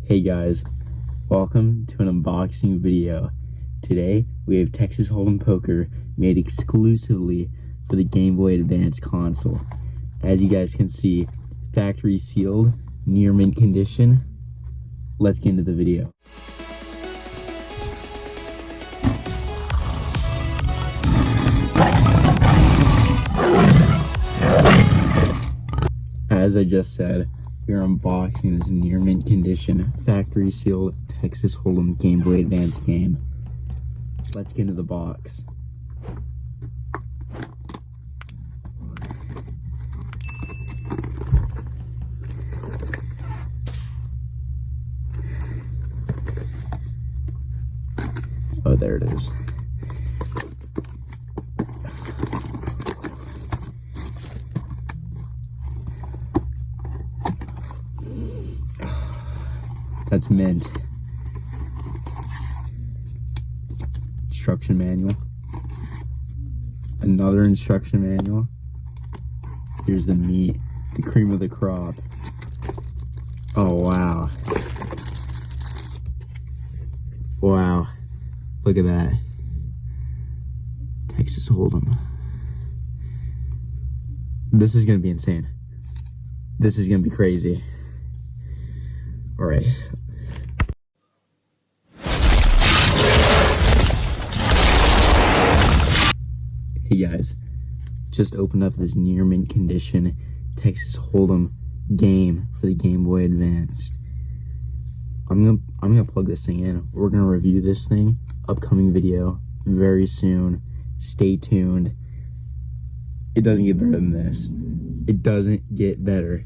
Hey guys, welcome to an unboxing video. Today we have Texas Hold'em Poker made exclusively for the Game Boy Advance console. As you guys can see, factory sealed, near mint condition. Let's get into the video. As I just said, we are unboxing this near mint condition, factory sealed Texas Hold'em Game Boy Advance game. Let's get into the box. Oh, there it is. That's mint. Instruction manual. Another instruction manual. Here's the meat, the cream of the crop. Oh, wow. Wow. Look at that. Texas Hold'em. This is gonna be insane. This is gonna be crazy. All right. Hey guys, just opened up this near mint condition Texas Hold'em game for the Game Boy Advance. I'm gonna plug this thing in. We're gonna review this thing. Upcoming video very soon. Stay tuned. It doesn't get better than this. It doesn't get better.